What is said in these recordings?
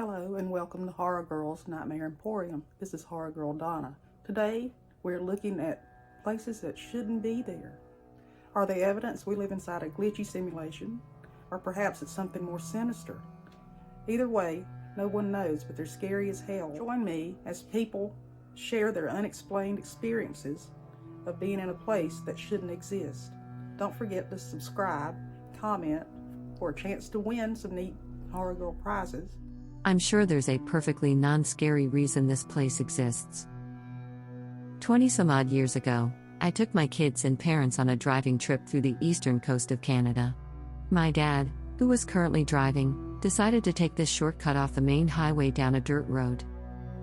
Hello and welcome to Horror Girl's Nightmare Emporium. This is Horror Girl Donna. Today we're looking at places that shouldn't be there. Are they evidence we live inside a glitchy simulation? Or perhaps it's something more sinister? Either way, no one knows, but they're scary as hell. Join me as people share their unexplained experiences of being in a place that shouldn't exist. Don't forget to subscribe, comment, for a chance to win some neat Horror Girl prizes. I'm sure there's a perfectly non-scary reason this place exists. 20-some-odd years ago, I took my kids and parents on a driving trip through the eastern coast of Canada. My dad, who was currently driving, decided to take this shortcut off the main highway down a dirt road.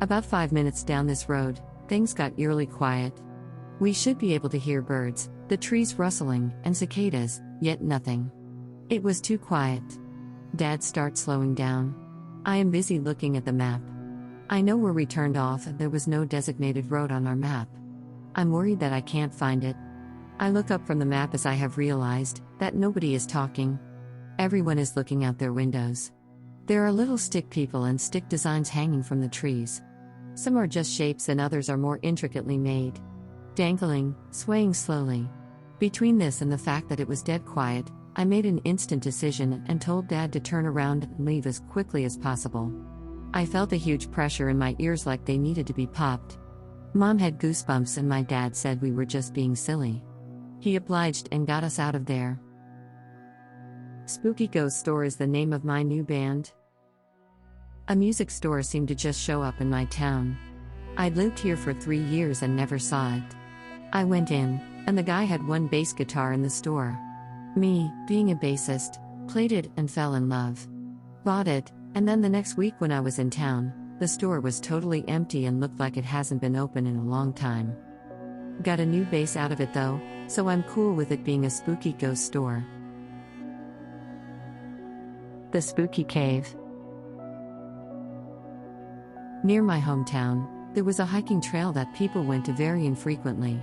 About 5 minutes down this road, things got eerily quiet. We should be able to hear birds, the trees rustling, and cicadas, yet nothing. It was too quiet. Dad starts slowing down. I am busy looking at the map. I know where we turned off and there was no designated road on our map. I'm worried that I can't find it. I look up from the map as I have realized that nobody is talking. Everyone is looking out their windows. There are little stick people and stick designs hanging from the trees. Some are just shapes and others are more intricately made. Dangling, swaying slowly. Between this and the fact that it was dead quiet, I made an instant decision and told Dad to turn around and leave as quickly as possible. I felt a huge pressure in my ears like they needed to be popped. Mom had goosebumps and my dad said we were just being silly. He obliged and got us out of there. Spooky Ghost Store is the name of my new band. A music store seemed to just show up in my town. I'd lived here for 3 years and never saw it. I went in, and the guy had one bass guitar in the store. Me, being a bassist, played it and fell in love. Bought it, and then the next week when I was in town, the store was totally empty and looked like it hasn't been open in a long time. Got a new bass out of it though, so I'm cool with it being a spooky ghost store. The Spooky Cave. Near my hometown, there was a hiking trail that people went to very infrequently.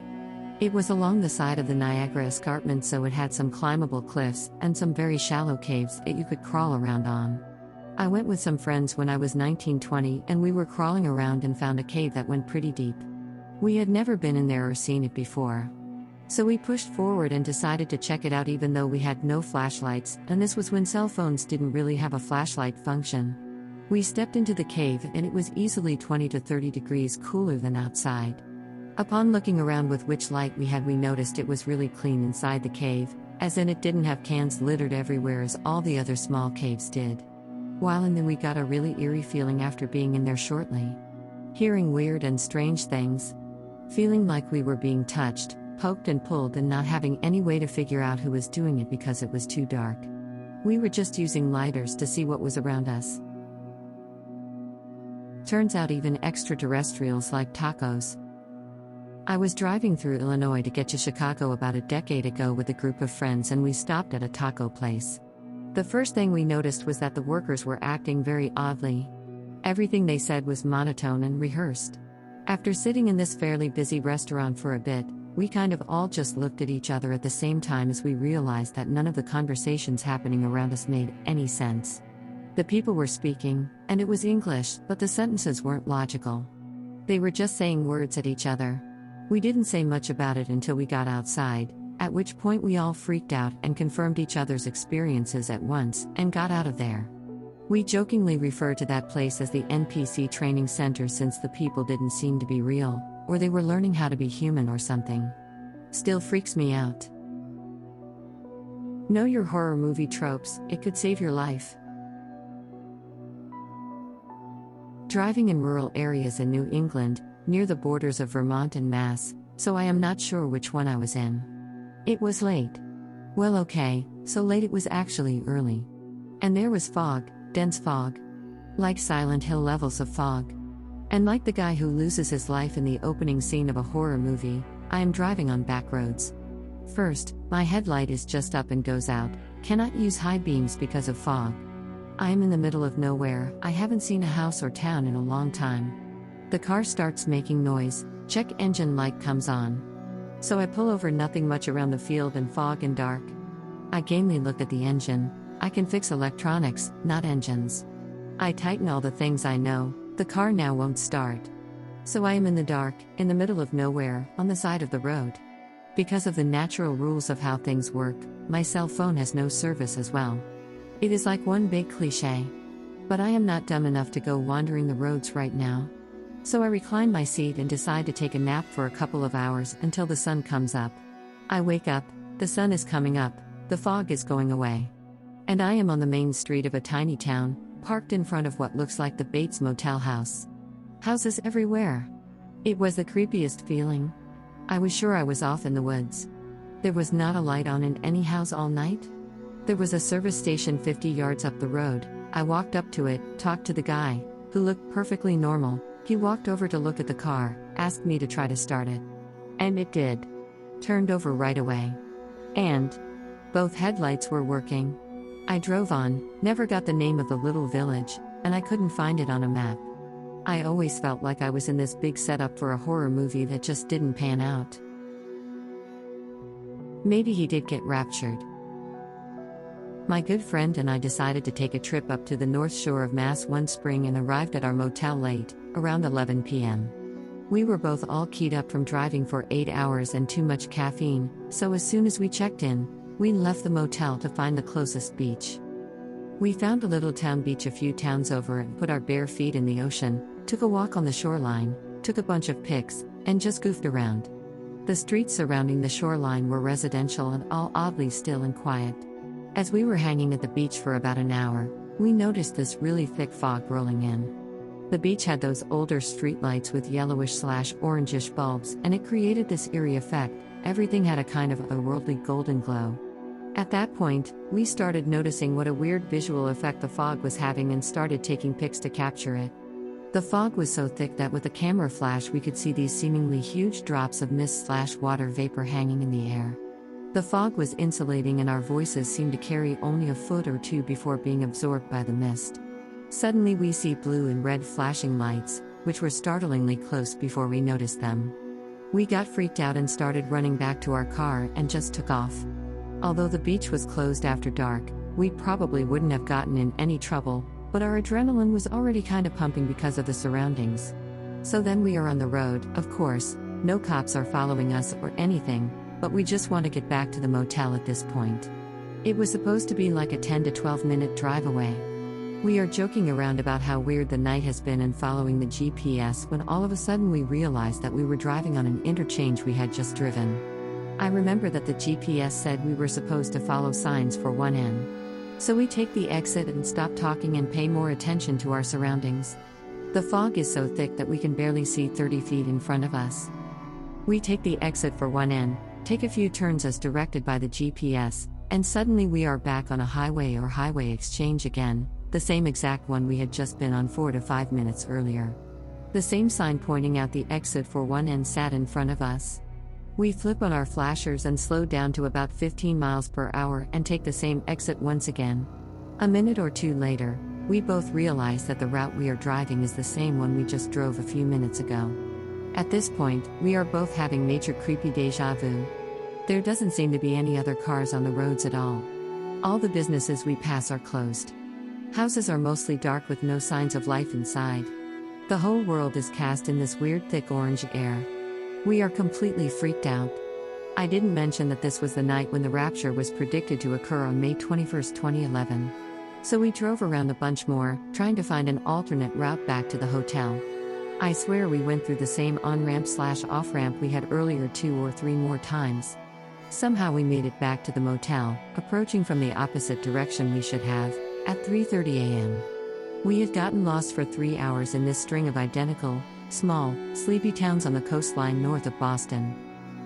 It was along the side of the Niagara Escarpment, so it had some climbable cliffs and some very shallow caves that you could crawl around on. I went with some friends when I was 19-20 and we were crawling around and found a cave that went pretty deep. We had never been in there or seen it before. So we pushed forward and decided to check it out even though we had no flashlights, and this was when cell phones didn't really have a flashlight function. We stepped into the cave and it was easily 20 to 30 degrees cooler than outside. Upon looking around with which light we had, we noticed it was really clean inside the cave, as in it didn't have cans littered everywhere as all the other small caves did. While in there we got a really eerie feeling after being in there shortly. Hearing weird and strange things. Feeling like we were being touched, poked and pulled and not having any way to figure out who was doing it because it was too dark. We were just using lighters to see what was around us. Turns out even extraterrestrials like tacos. I was driving through Illinois to get to Chicago about a decade ago with a group of friends and we stopped at a taco place. The first thing we noticed was that the workers were acting very oddly. Everything they said was monotone and rehearsed. After sitting in this fairly busy restaurant for a bit, we kind of all just looked at each other at the same time as we realized that none of the conversations happening around us made any sense. The people were speaking, and it was English, but the sentences weren't logical. They were just saying words at each other. We didn't say much about it until we got outside, at which point we all freaked out and confirmed each other's experiences at once and got out of there. We jokingly refer to that place as the NPC training center since the people didn't seem to be real, or they were learning how to be human or something. Still freaks me out. Know your horror movie tropes, it could save your life. Driving in rural areas in New England, near the borders of Vermont and Mass, so I am not sure which one I was in. It was late. Well, okay, so late it was actually early. And there was fog, dense fog. Like Silent Hill levels of fog. And like the guy who loses his life in the opening scene of a horror movie, I am driving on back roads. First, my headlight is just up and goes out, cannot use high beams because of fog. I am in the middle of nowhere, I haven't seen a house or town in a long time. The car starts making noise, check engine light comes on. So I pull over, nothing much around the field and fog and dark. I gamely look at the engine. I can fix electronics, not engines. I tighten all the things I know, the car now won't start. So I am in the dark, in the middle of nowhere, on the side of the road. Because of the natural rules of how things work, my cell phone has no service as well. It is like one big cliché. But I am not dumb enough to go wandering the roads right now. So I recline my seat and decide to take a nap for a couple of hours until the sun comes up. I wake up, the sun is coming up, the fog is going away. And I am on the main street of a tiny town, parked in front of what looks like the Bates Motel house. Houses everywhere. It was the creepiest feeling. I was sure I was off in the woods. There was not a light on in any house all night. There was a service station 50 yards up the road. I walked up to it, talked to the guy, who looked perfectly normal. He walked over to look at the car, asked me to try to start it. And it did. Turned over right away. And both headlights were working. I drove on, never got the name of the little village, and I couldn't find it on a map. I always felt like I was in this big setup for a horror movie that just didn't pan out. Maybe he did get raptured. My good friend and I decided to take a trip up to the North Shore of Mass one spring and arrived at our motel late, around 11 p.m. We were both all keyed up from driving for 8 hours and too much caffeine, so as soon as we checked in, we left the motel to find the closest beach. We found a little town beach a few towns over and put our bare feet in the ocean, took a walk on the shoreline, took a bunch of pics, and just goofed around. The streets surrounding the shoreline were residential and all oddly still and quiet. As we were hanging at the beach for about an hour, we noticed this really thick fog rolling in. The beach had those older streetlights with yellowish/orangish bulbs, and it created this eerie effect. Everything had a kind of otherworldly golden glow. At that point, we started noticing what a weird visual effect the fog was having and started taking pics to capture it. The fog was so thick that with a camera flash we could see these seemingly huge drops of mist/water vapor hanging in the air. The fog was insulating and our voices seemed to carry only a foot or two before being absorbed by the mist. Suddenly we see blue and red flashing lights, which were startlingly close before we noticed them. We got freaked out and started running back to our car and just took off. Although the beach was closed after dark, we probably wouldn't have gotten in any trouble, but our adrenaline was already kind of pumping because of the surroundings. So then we are on the road, of course, no cops are following us or anything, but we just want to get back to the motel at this point. It was supposed to be like a 10 to 12 minute drive away. We are joking around about how weird the night has been and following the GPS when all of a sudden we realized that we were driving on an interchange we had just driven. I remember that the GPS said we were supposed to follow signs for 1N. So we take the exit and stop talking and pay more attention to our surroundings. The fog is so thick that we can barely see 30 feet in front of us. We take the exit for 1N, take a few turns as directed by the GPS, and suddenly we are back on a highway or highway exchange again, the same exact one we had just been on 4 to 5 minutes earlier. The same sign pointing out the exit for 1N sat in front of us. We flip on our flashers and slow down to about 15 miles per hour and take the same exit once again. A minute or two later, we both realize that the route we are driving is the same one we just drove a few minutes ago. At this point, we are both having major creepy deja vu. There doesn't seem to be any other cars on the roads at all. All the businesses we pass are closed. Houses are mostly dark with no signs of life inside. The whole world is cast in this weird thick orange air. We are completely freaked out. I didn't mention that this was the night when the rapture was predicted to occur on May 21, 2011. So we drove around a bunch more, trying to find an alternate route back to the hotel. I swear we went through the same on-ramp/off-ramp we had earlier 2 or 3 more times. Somehow we made it back to the motel, approaching from the opposite direction we should have, at 3:30 a.m. We had gotten lost for 3 hours in this string of identical, small, sleepy towns on the coastline north of Boston.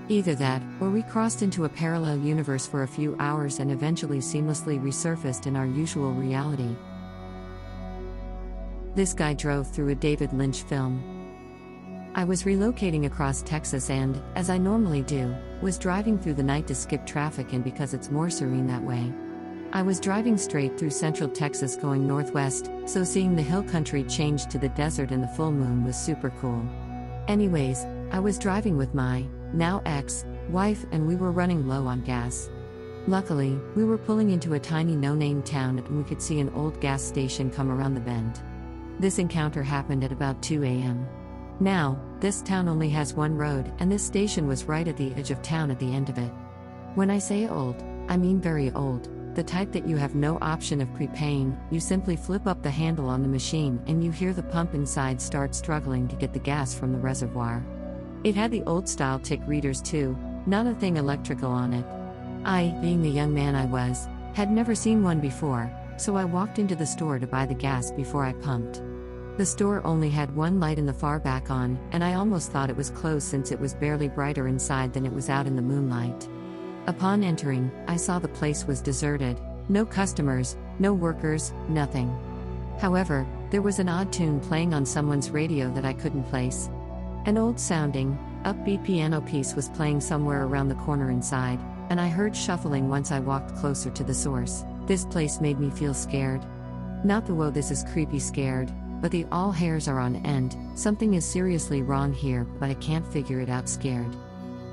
Either that, or we crossed into a parallel universe for a few hours and eventually seamlessly resurfaced in our usual reality. This guy drove through a David Lynch film. I was relocating across Texas and, as I normally do, was driving through the night to skip traffic and because it's more serene that way. I was driving straight through central Texas going northwest, so seeing the hill country change to the desert in the full moon was super cool. Anyways, I was driving with my, now ex, wife and we were running low on gas. Luckily, we were pulling into a tiny no-name town and we could see an old gas station come around the bend. This encounter happened at about 2 a.m. Now, this town only has one road, and this station was right at the edge of town at the end of it. When I say old, I mean very old, the type that you have no option of prepaying. You simply flip up the handle on the machine and you hear the pump inside start struggling to get the gas from the reservoir. It had the old-style tick readers too, not a thing electrical on it. I, being the young man I was, had never seen one before, so I walked into the store to buy the gas before I pumped. The store only had one light in the far back on, and I almost thought it was closed since it was barely brighter inside than it was out in the moonlight. Upon entering, I saw the place was deserted, no customers, no workers, nothing. However, there was an odd tune playing on someone's radio that I couldn't place. An old-sounding, upbeat piano piece was playing somewhere around the corner inside, and I heard shuffling once I walked closer to the source. This place made me feel scared. Not the "whoa, this is creepy" scared, but the "all hairs are on end, something is seriously wrong here, but I can't figure it out" scared.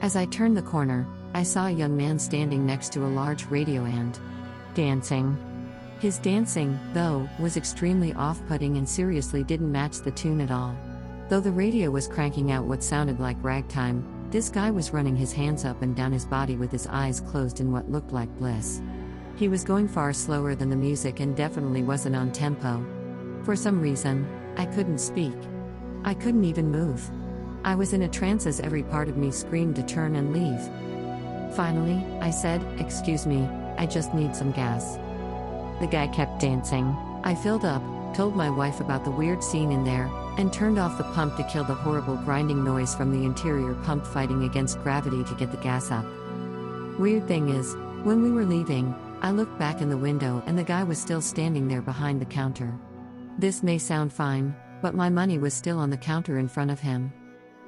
As I turned the corner, I saw a young man standing next to a large radio and dancing. His dancing, though, was extremely off-putting and seriously didn't match the tune at all. Though the radio was cranking out what sounded like ragtime, this guy was running his hands up and down his body with his eyes closed in what looked like bliss. He was going far slower than the music and definitely wasn't on tempo. For some reason, I couldn't speak. I couldn't even move. I was in a trance as every part of me screamed to turn and leave. Finally, I said, "Excuse me, I just need some gas." The guy kept dancing. I filled up, told my wife about the weird scene in there, and turned off the pump to kill the horrible grinding noise from the interior pump fighting against gravity to get the gas up. Weird thing is, when we were leaving, I looked back in the window and the guy was still standing there behind the counter. This may sound fine, but my money was still on the counter in front of him.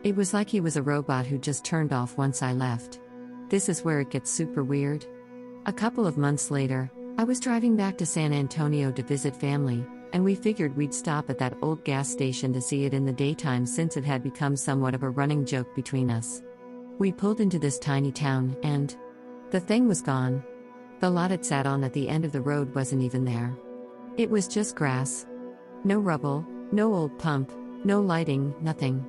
It was like he was a robot who just turned off once I left. This is where it gets super weird. A couple of months later, I was driving back to San Antonio to visit family, and we figured we'd stop at that old gas station to see it in the daytime since it had become somewhat of a running joke between us. We pulled into this tiny town, and the thing was gone. The lot it sat on at the end of the road wasn't even there. It was just grass. No rubble, no old pump, no lighting, nothing.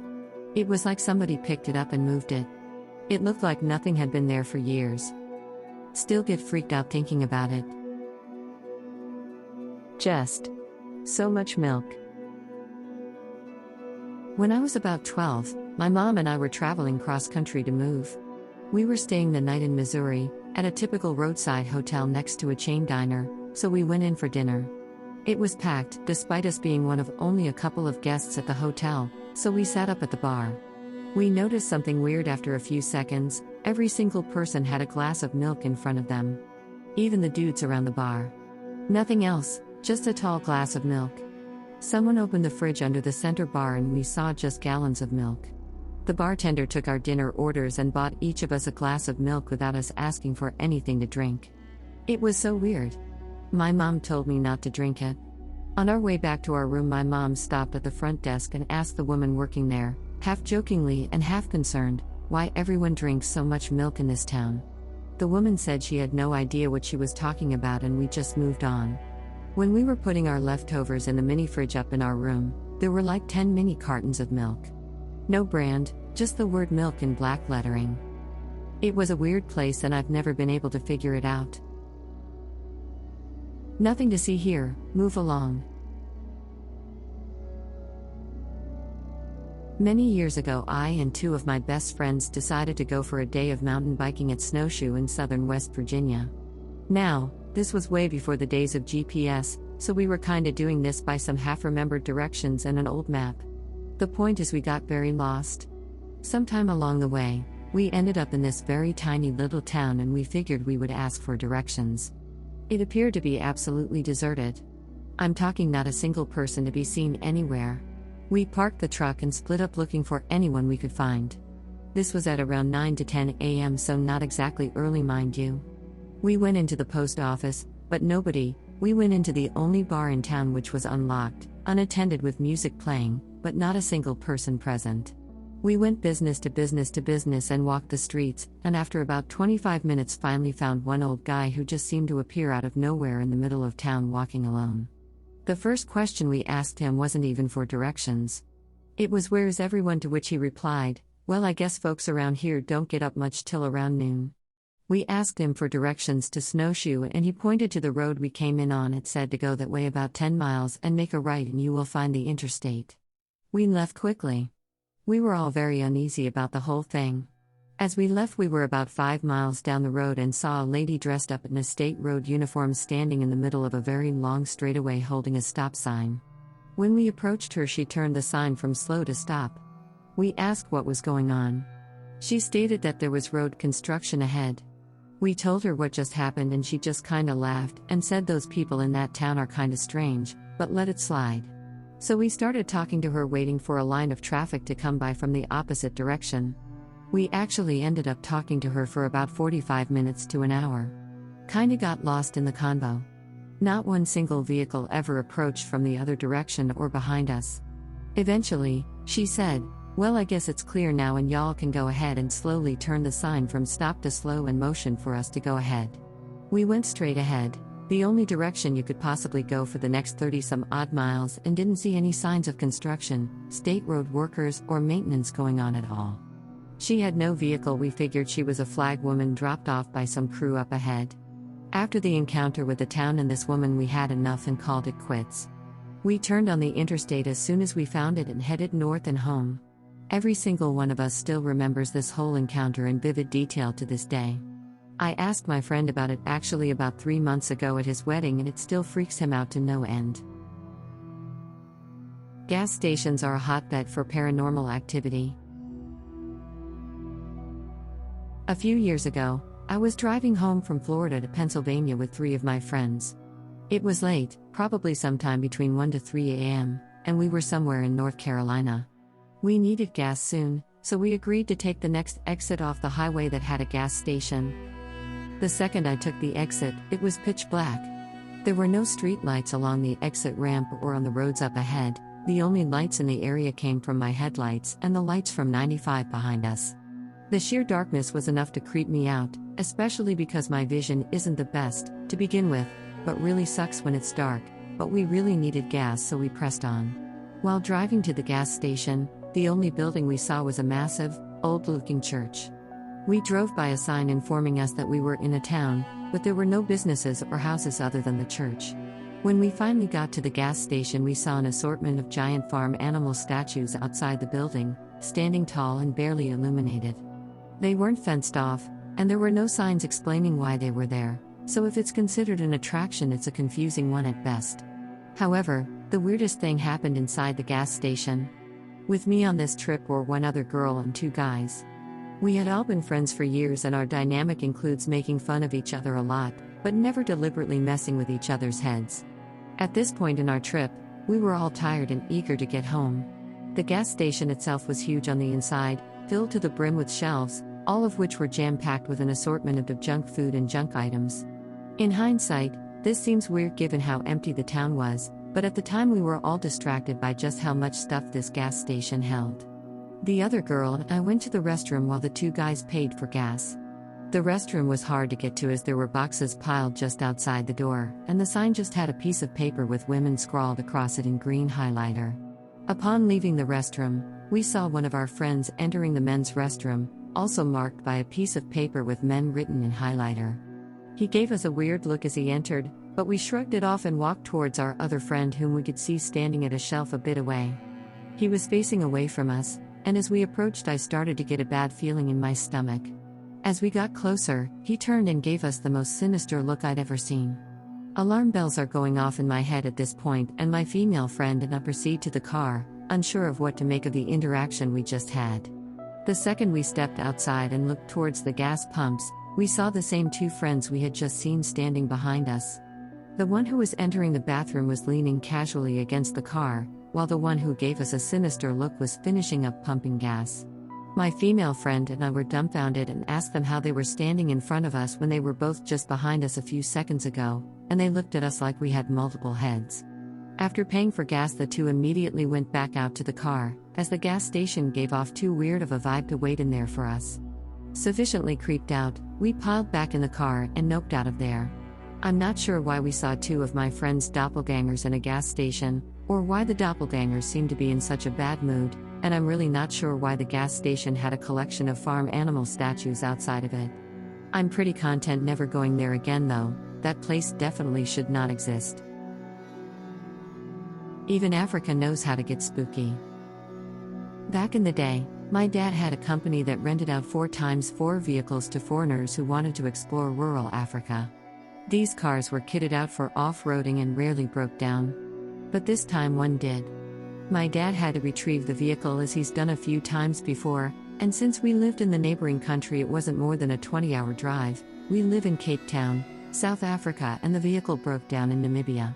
It was like somebody picked it up and moved it. It looked like nothing had been there for years. Still get freaked out thinking about it. Just so much milk. When I was about 12, my mom and I were traveling cross-country to move. We were staying the night in Missouri, at a typical roadside hotel next to a chain diner, so we went in for dinner. It was packed, despite us being one of only a couple of guests at the hotel, so we sat up at the bar. We noticed something weird after a few seconds. Every single person had a glass of milk in front of them. Even the dudes around the bar. Nothing else, just a tall glass of milk. Someone opened the fridge under the center bar and we saw just gallons of milk. The bartender took our dinner orders and bought each of us a glass of milk without us asking for anything to drink. It was so weird. My mom told me not to drink it. On our way back to our room, my mom stopped at the front desk and asked the woman working there, half jokingly and half concerned, why everyone drinks so much milk in this town. The woman said she had no idea what she was talking about and we just moved on. When we were putting our leftovers in the mini fridge up in our room, there were like 10 mini cartons of milk. No brand, just the word milk in black lettering. It was a weird place and I've never been able to figure it out. Nothing to see here, move along. Many years ago, I and two of my best friends decided to go for a day of mountain biking at Snowshoe in southern West Virginia. Now, this was way before the days of GPS, so we were kinda doing this by some half-remembered directions and an old map. The point is we got very lost. Sometime along the way, we ended up in this very tiny little town and we figured we would ask for directions. It appeared to be absolutely deserted. I'm talking not a single person to be seen anywhere. We parked the truck and split up looking for anyone we could find. This was at around 9 to 10 a.m., so not exactly early, mind you. We went into the post office, but nobody. We went into the only bar in town, which was unlocked, unattended with music playing, but not a single person present. We went business to business to business and walked the streets, and after about 25 minutes finally found one old guy who just seemed to appear out of nowhere in the middle of town walking alone. The first question we asked him wasn't even for directions. It was, "Where's everyone?" to which he replied, "Well, I guess folks around here don't get up much till around noon." We asked him for directions to Snowshoe and he pointed to the road we came in on. It said to go that way about 10 miles and make a right and you will find the interstate. We left quickly. We were all very uneasy about the whole thing. As we left, we were about 5 miles down the road and saw a lady dressed up in a state road uniform standing in the middle of a very long straightaway holding a stop sign. When we approached her, she turned the sign from slow to stop. We asked what was going on. She stated that there was road construction ahead. We told her what just happened and she just kinda laughed and said those people in that town are kinda strange, but let it slide. So we started talking to her, waiting for a line of traffic to come by from the opposite direction. We actually ended up talking to her for about 45 minutes to an hour. Kinda got lost in the convo. Not one single vehicle ever approached from the other direction or behind us. Eventually, she said, "Well, I guess it's clear now and y'all can go ahead," and slowly turned the sign from stop to slow and motioned for us to go ahead. We went straight ahead, the only direction you could possibly go for the next 30-some odd miles, and didn't see any signs of construction, state road workers, or maintenance going on at all. She had no vehicle. We figured she was a flag woman dropped off by some crew up ahead. After the encounter with the town and this woman, we had enough and called it quits. We turned on the interstate as soon as we found it and headed north and home. Every single one of us still remembers this whole encounter in vivid detail to this day. I asked my friend about it actually about 3 months ago at his wedding, and it still freaks him out to no end. Gas stations are a hotbed for paranormal activity. A few years ago, I was driving home from Florida to Pennsylvania with 3 of my friends. It was late, probably sometime between 1 to 3 a.m., and we were somewhere in North Carolina. We needed gas soon, so we agreed to take the next exit off the highway that had a gas station. The second I took the exit, it was pitch black. There were no street lights along the exit ramp or on the roads up ahead. The only lights in the area came from my headlights and the lights from 95 behind us. The sheer darkness was enough to creep me out, especially because my vision isn't the best, to begin with, but really sucks when it's dark, but we really needed gas, so we pressed on. While driving to the gas station, the only building we saw was a massive, old-looking church. We drove by a sign informing us that we were in a town, but there were no businesses or houses other than the church. When we finally got to the gas station, we saw an assortment of giant farm animal statues outside the building, standing tall and barely illuminated. They weren't fenced off, and there were no signs explaining why they were there, so if it's considered an attraction, it's a confusing one at best. However, the weirdest thing happened inside the gas station. With me on this trip were 1 other girl and 2 guys. We had all been friends for years, and our dynamic includes making fun of each other a lot, but never deliberately messing with each other's heads. At this point in our trip, we were all tired and eager to get home. The gas station itself was huge on the inside, filled to the brim with shelves, all of which were jam-packed with an assortment of junk food and junk items. In hindsight, this seems weird given how empty the town was, but at the time we were all distracted by just how much stuff this gas station held. The other girl and I went to the restroom while the 2 guys paid for gas. The restroom was hard to get to as there were boxes piled just outside the door, and the sign just had a piece of paper with women scrawled across it in green highlighter. Upon leaving the restroom, we saw one of our friends entering the men's restroom, also marked by a piece of paper with men written in highlighter. He gave us a weird look as he entered, but we shrugged it off and walked towards our other friend, whom we could see standing at a shelf a bit away. He was facing away from us, and as we approached, I started to get a bad feeling in my stomach. As we got closer, he turned and gave us the most sinister look I'd ever seen. Alarm bells are going off in my head at this point, and my female friend and I proceed to the car, unsure of what to make of the interaction we just had. The second we stepped outside and looked towards the gas pumps, we saw the same 2 friends we had just seen standing behind us. The one who was entering the bathroom was leaning casually against the car, while the one who gave us a sinister look was finishing up pumping gas. My female friend and I were dumbfounded and asked them how they were standing in front of us when they were both just behind us a few seconds ago, and they looked at us like we had multiple heads. After paying for gas, the two immediately went back out to the car, as the gas station gave off too weird of a vibe to wait in there for us. Sufficiently creeped out, we piled back in the car and noped out of there. I'm not sure why we saw two of my friends' doppelgangers in a gas station, or why the doppelgangers seemed to be in such a bad mood, and I'm really not sure why the gas station had a collection of farm animal statues outside of it. I'm pretty content never going there again though. That place definitely should not exist. Even Africa knows how to get spooky. Back in the day, my dad had a company that rented out 4x4 vehicles to foreigners who wanted to explore rural Africa. These cars were kitted out for off-roading and rarely broke down. But this time one did. My dad had to retrieve the vehicle as he's done a few times before, and since we lived in the neighboring country it wasn't more than a 20-hour drive. We live in Cape Town, South Africa, and the vehicle broke down in Namibia.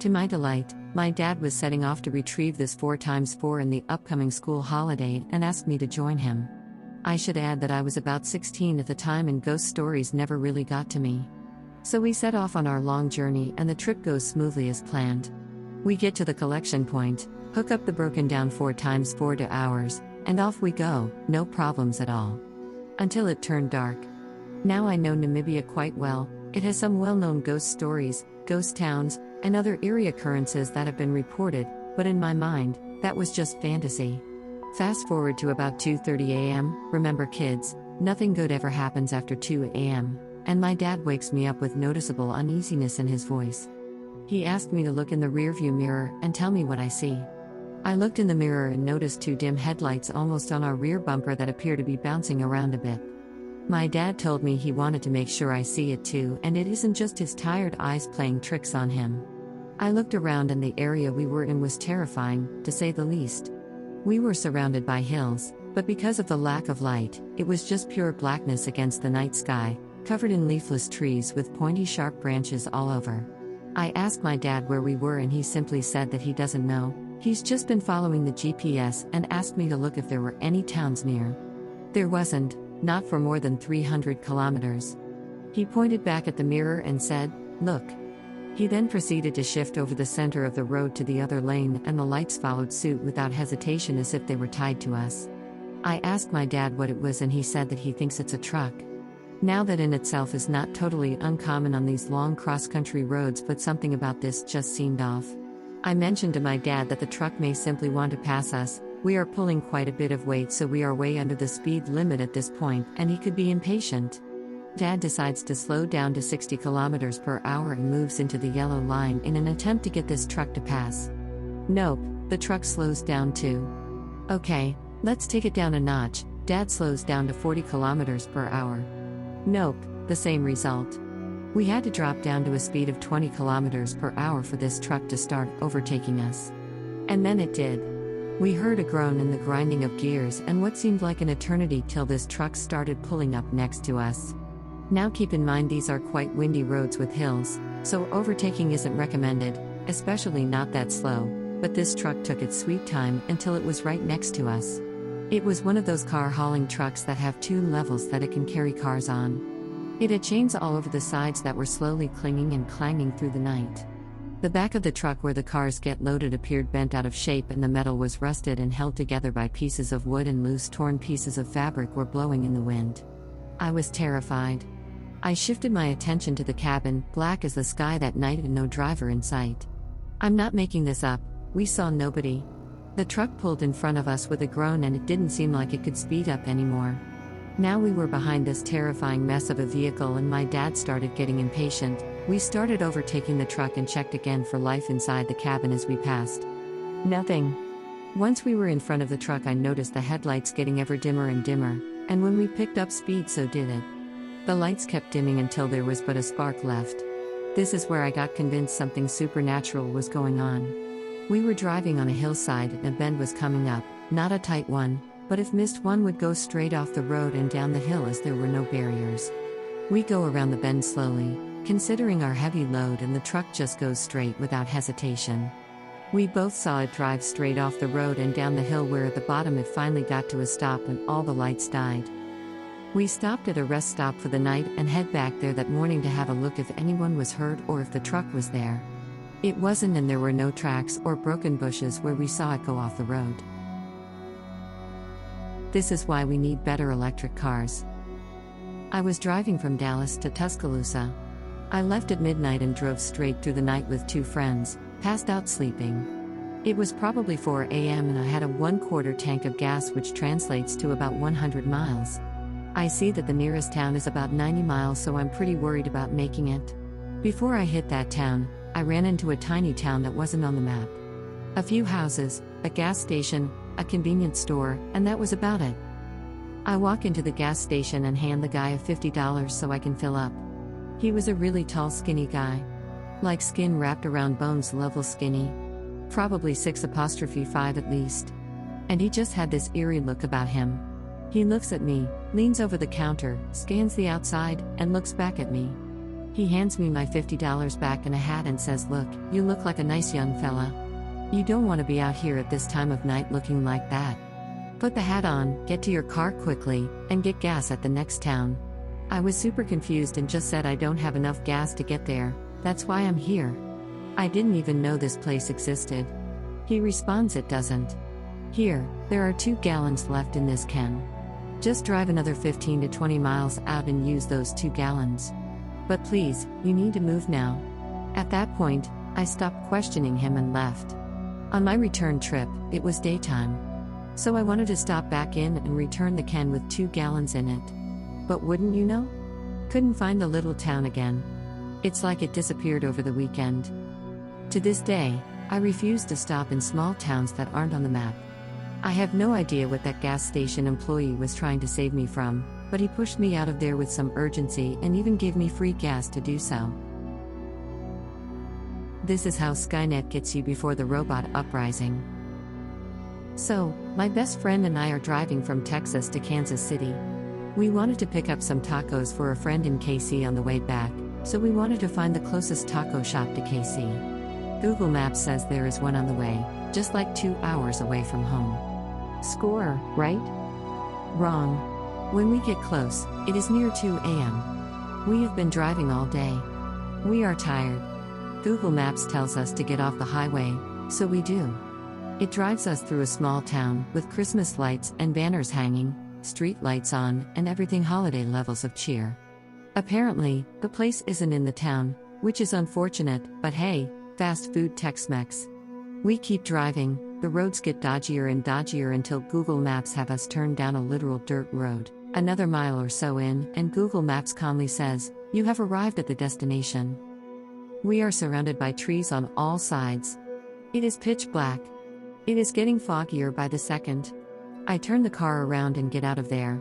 To my delight, my dad was setting off to retrieve this 4x4 in the upcoming school holiday and asked me to join him. I should add that I was about 16 at the time and ghost stories never really got to me. So we set off on our long journey and the trip goes smoothly as planned. We get to the collection point, hook up the broken down 4x4 to ours, and off we go, no problems at all. Until it turned dark. Now I know Namibia quite well. It has some well-known ghost stories, ghost towns, and other eerie occurrences that have been reported, but in my mind, that was just fantasy. Fast forward to about 2:30 a.m., remember kids, nothing good ever happens after 2 a.m., and my dad wakes me up with noticeable uneasiness in his voice. He asked me to look in the rearview mirror and tell me what I see. I looked in the mirror and noticed two dim headlights almost on our rear bumper that appear to be bouncing around a bit. My dad told me he wanted to make sure I see it too, and it isn't just his tired eyes playing tricks on him. I looked around and the area we were in was terrifying, to say the least. We were surrounded by hills, but because of the lack of light, it was just pure blackness against the night sky, covered in leafless trees with pointy sharp branches all over. I asked my dad where we were and he simply said that he doesn't know. He's just been following the GPS and asked me to look if there were any towns near. There wasn't, not for more than 300 kilometers. He pointed back at the mirror and said, "Look." He then proceeded to shift over the center of the road to the other lane and the lights followed suit without hesitation as if they were tied to us. I asked my dad what it was and he said that he thinks it's a truck. Now that in itself is not totally uncommon on these long cross-country roads, but something about this just seemed off. I mentioned to my dad that the truck may simply want to pass us. We are pulling quite a bit of weight, so we are way under the speed limit at this point, and he could be impatient. Dad decides to slow down to 60 kilometers per hour and moves into the yellow line in an attempt to get this truck to pass. Nope, the truck slows down too. Okay, let's take it down a notch. Dad slows down to 40 kilometers per hour. Nope, the same result. We had to drop down to a speed of 20 kilometers per hour for this truck to start overtaking us. And then it did. We heard a groan and the grinding of gears and what seemed like an eternity till this truck started pulling up next to us. Now keep in mind these are quite windy roads with hills, so overtaking isn't recommended, especially not that slow, but this truck took its sweet time until it was right next to us. It was one of those car hauling trucks that have 2 levels that it can carry cars on. It had chains all over the sides that were slowly clinging and clanging through the night. The back of the truck where the cars get loaded appeared bent out of shape and the metal was rusted and held together by pieces of wood, and loose torn pieces of fabric were blowing in the wind. I was terrified. I shifted my attention to the cabin, black as the sky that night and no driver in sight. I'm not making this up, we saw nobody. The truck pulled in front of us with a groan and it didn't seem like it could speed up anymore. Now we were behind this terrifying mess of a vehicle and my dad started getting impatient. We started overtaking the truck and checked again for life inside the cabin as we passed. Nothing. Once we were in front of the truck I noticed the headlights getting ever dimmer and dimmer, and when we picked up speed so did it. The lights kept dimming until there was but a spark left. This is where I got convinced something supernatural was going on. We were driving on a hillside and a bend was coming up, not a tight one, but if missed one would go straight off the road and down the hill as there were no barriers. We go around the bend slowly, considering our heavy load, and the truck just goes straight without hesitation. We both saw it drive straight off the road and down the hill, where at the bottom it finally got to a stop and all the lights died. We stopped at a rest stop for the night and head back there that morning to have a look if anyone was hurt or if the truck was there. It wasn't, and there were no tracks or broken bushes where we saw it go off the road. This is why we need better electric cars. I was driving from Dallas to Tuscaloosa. I left at midnight and drove straight through the night with 2 friends, passed out sleeping. It was probably 4 a.m. and I had a 1/4 tank of gas, which translates to about 100 miles. I see that the nearest town is about 90 miles, so I'm pretty worried about making it. Before I hit that town, I ran into a tiny town that wasn't on the map. A few houses, a gas station, a convenience store, and that was about it. I walk into the gas station and hand the guy $50 so I can fill up. He was a really tall, skinny guy. Like skin wrapped around bones level skinny. Probably 6'5" at least. And he just had this eerie look about him. He looks at me, leans over the counter, scans the outside, and looks back at me. He hands me my $50 back and a hat and says, "Look, you look like a nice young fella. You don't want to be out here at this time of night looking like that. Put the hat on, get to your car quickly, and get gas at the next town." I was super confused and just said I don't have enough gas to get there, that's why I'm here. I didn't even know this place existed. He responds, "It doesn't. Here, there are 2 gallons left in this can. Just drive another 15 to 20 miles out and use those 2 gallons. But please, you need to move now." At that point, I stopped questioning him and left. On my return trip, it was daytime. So I wanted to stop back in and return the can with 2 gallons in it. But wouldn't you know? Couldn't find the little town again. It's like it disappeared over the weekend. To this day, I refuse to stop in small towns that aren't on the map. I have no idea what that gas station employee was trying to save me from, but he pushed me out of there with some urgency and even gave me free gas to do so. This is how Skynet gets you before the robot uprising. So, my best friend and I are driving from Texas to Kansas City. We wanted to pick up some tacos for a friend in KC on the way back, so we wanted to find the closest taco shop to KC. Google Maps says there is one on the way, just like 2 hours away from home. Score, right? Wrong. When we get close, it is near 2 a.m. We have been driving all day. We are tired. Google Maps tells us to get off the highway, so we do. It drives us through a small town with Christmas lights and banners hanging, street lights on, and everything holiday levels of cheer. Apparently, the place isn't in the town, which is unfortunate, but hey, fast food Tex-Mex. We keep driving, the roads get dodgier and dodgier until Google Maps have us turn down a literal dirt road. Another mile or so in, and Google Maps calmly says, "You have arrived at the destination." We are surrounded by trees on all sides. It is pitch black. It is getting foggier by the second. I turn the car around and get out of there.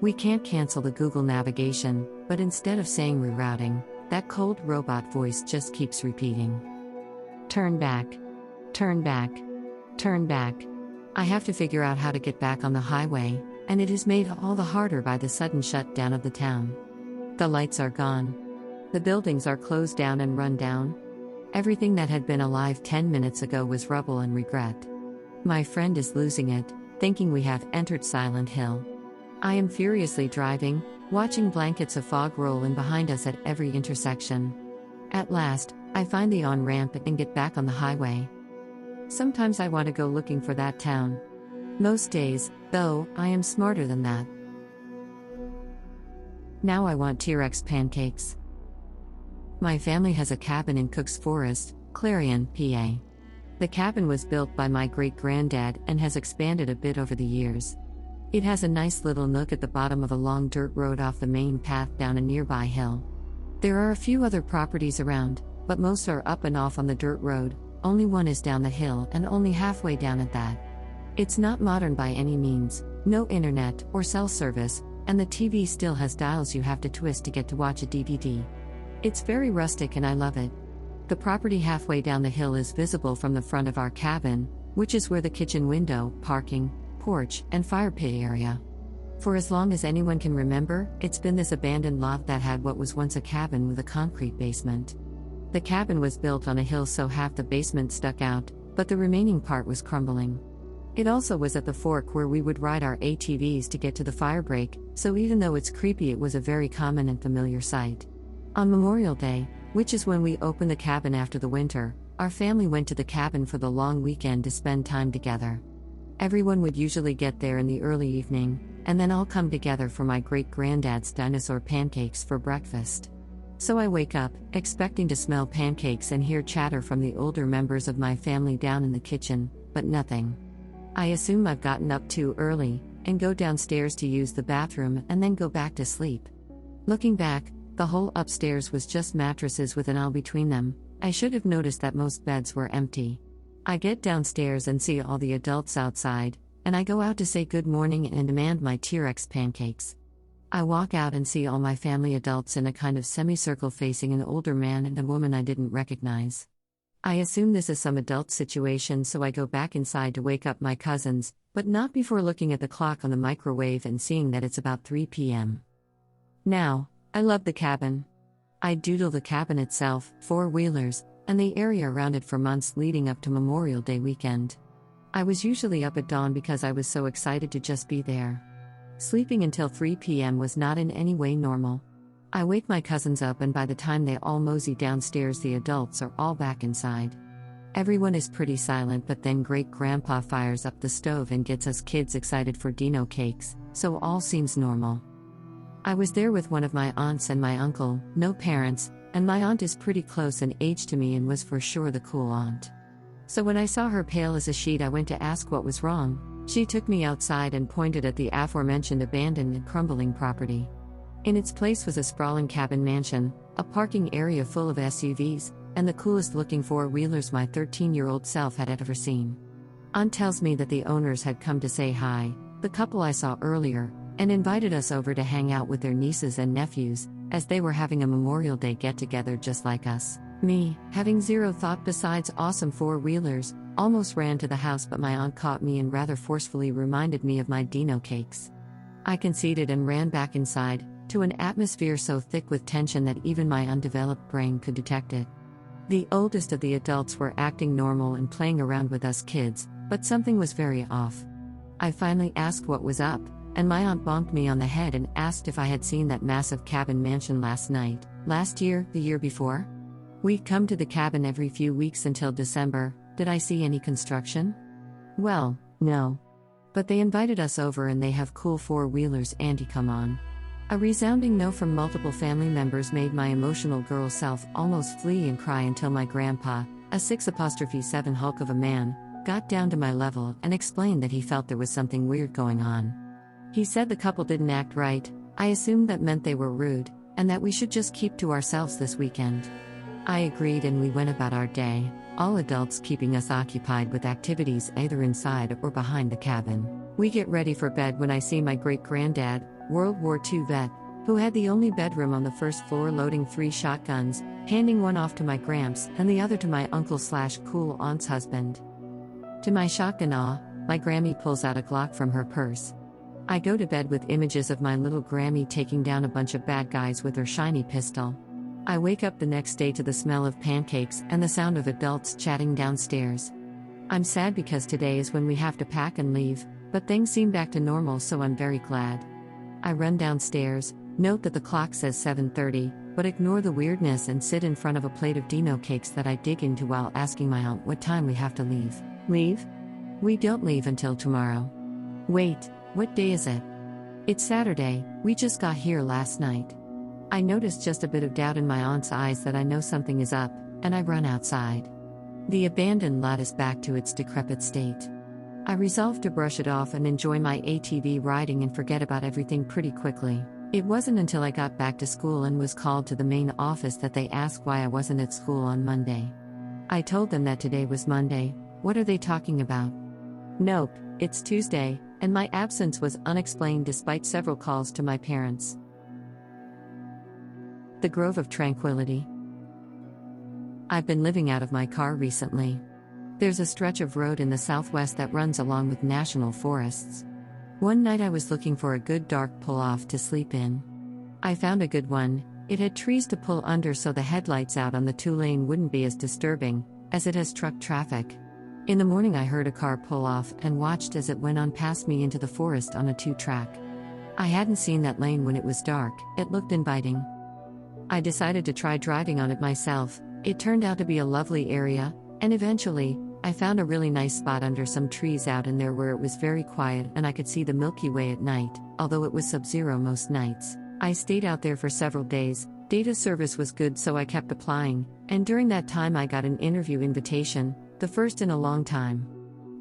We can't cancel the Google navigation, but instead of saying rerouting, that cold robot voice just keeps repeating. Turn back. Turn back. Turn back. I have to figure out how to get back on the highway, and it is made all the harder by the sudden shutdown of the town. The lights are gone. The buildings are closed down and run down. Everything that had been alive 10 minutes ago was rubble and regret. My friend is losing it, thinking we have entered Silent Hill. I am furiously driving, watching blankets of fog roll in behind us at every intersection. At last, I find the on-ramp and get back on the highway. Sometimes I want to go looking for that town. Most days, though, I am smarter than that. Now I want T-Rex pancakes. My family has a cabin in Cook's Forest, Clarion, PA. The cabin was built by my great-granddad and has expanded a bit over the years. It has a nice little nook at the bottom of a long dirt road off the main path down a nearby hill. There are a few other properties around, but most are up and off on the dirt road. Only one is down the hill and only halfway down at that. It's not modern by any means, no internet or cell service, and the TV still has dials you have to twist to get to watch a DVD. It's very rustic and I love it. The property halfway down the hill is visible from the front of our cabin, which is where the kitchen window, parking, porch, and fire pit area. For as long as anyone can remember, it's been this abandoned lot that had what was once a cabin with a concrete basement. The cabin was built on a hill, so half the basement stuck out, but the remaining part was crumbling. It also was at the fork where we would ride our ATVs to get to the fire break, so even though it's creepy, it was a very common and familiar sight. On Memorial Day, which is when we opened the cabin after the winter. Our family went to the cabin for the long weekend to spend time together. Everyone would usually get there in the early evening, and then all come together for my great-granddad's dinosaur pancakes for breakfast. So I wake up, expecting to smell pancakes and hear chatter from the older members of my family down in the kitchen, but nothing. I assume I've gotten up too early, and go downstairs to use the bathroom and then go back to sleep. Looking back, the whole upstairs was just mattresses with an aisle between them. I should have noticed that most beds were empty. I get downstairs and see all the adults outside, and I go out to say good morning and demand my T-Rex pancakes. I walk out and see all my family adults in a kind of semicircle facing an older man and a woman I didn't recognize. I assume this is some adult situation, so I go back inside to wake up my cousins, but not before looking at the clock on the microwave and seeing that it's about 3 p.m. Now, I love the cabin. I doodle the cabin itself, four-wheelers, and the area around it for months leading up to Memorial Day weekend. I was usually up at dawn because I was so excited to just be there. Sleeping until 3 p.m. was not in any way normal. I wake my cousins up, and by the time they all mosey downstairs, the adults are all back inside. Everyone is pretty silent, but then great-grandpa fires up the stove and gets us kids excited for Ditto cakes, so all seems normal. I was there with one of my aunts and my uncle, no parents, and my aunt is pretty close in age to me and was for sure the cool aunt. So when I saw her pale as a sheet, I went to ask what was wrong. She took me outside and pointed at the aforementioned abandoned and crumbling property. In its place was a sprawling cabin mansion, a parking area full of SUVs, and the coolest looking four-wheelers my 13-year-old self had ever seen. Aunt tells me that the owners had come to say hi, the couple I saw earlier, and invited us over to hang out with their nieces and nephews, as they were having a Memorial Day get-together just like us. Me, having zero thought besides awesome four-wheelers, almost ran to the house, but my aunt caught me and rather forcefully reminded me of my Ditto cakes. I conceded and ran back inside, to an atmosphere so thick with tension that even my undeveloped brain could detect it. The oldest of the adults were acting normal and playing around with us kids, but something was very off. I finally asked what was up, and my aunt bonked me on the head and asked if I had seen that massive cabin mansion last night, last year, the year before. We'd come to the cabin every few weeks until December. Did I see any construction? Well, no. But they invited us over and they have cool four-wheelers. Auntie, come on. A resounding no from multiple family members made my emotional girl self almost flee and cry until my grandpa, a 6'7" hulk of a man, got down to my level and explained that he felt there was something weird going on. He said the couple didn't act right. I assumed that meant they were rude, and that we should just keep to ourselves this weekend. I agreed and we went about our day, all adults keeping us occupied with activities either inside or behind the cabin. We get ready for bed when I see my great-granddad, World War II vet, who had the only bedroom on the first floor, loading 3 shotguns, handing one off to my gramps and the other to my uncle/cool aunt's husband. To my shock and awe, my Grammy pulls out a Glock from her purse. I go to bed with images of my little Grammy taking down a bunch of bad guys with her shiny pistol. I wake up the next day to the smell of pancakes and the sound of adults chatting downstairs. I'm sad because today is when we have to pack and leave, but things seem back to normal, so I'm very glad. I run downstairs, note that the clock says 7:30, but ignore the weirdness and sit in front of a plate of Ditto cakes that I dig into while asking my aunt what time we have to leave. Leave? We don't leave until tomorrow. Wait, what day is it? It's Saturday, we just got here last night. I notice just a bit of doubt in my aunt's eyes that I know something is up, and I run outside. The abandoned lot is back to its decrepit state. I resolve to brush it off and enjoy my ATV riding and forget about everything pretty quickly. It wasn't until I got back to school and was called to the main office that they asked why I wasn't at school on Monday. I told them that today was Monday. What are they talking about? Nope, it's Tuesday, and my absence was unexplained despite several calls to my parents. The Grove of Tranquility. I've been living out of my car recently. There's a stretch of road in the southwest that runs along with national forests. One night I was looking for a good dark pull-off to sleep in. I found a good one. It had trees to pull under so the headlights out on the 2-lane wouldn't be as disturbing, as it has truck traffic. In the morning I heard a car pull off and watched as it went on past me into the forest on a 2-track. I hadn't seen that lane when it was dark. It looked inviting. I decided to try driving on it myself. It turned out to be a lovely area, and eventually, I found a really nice spot under some trees out in there where it was very quiet and I could see the Milky Way at night, although it was sub-zero most nights. I stayed out there for several days. Data service was good, so I kept applying, and during that time I got an interview invitation, the first in a long time.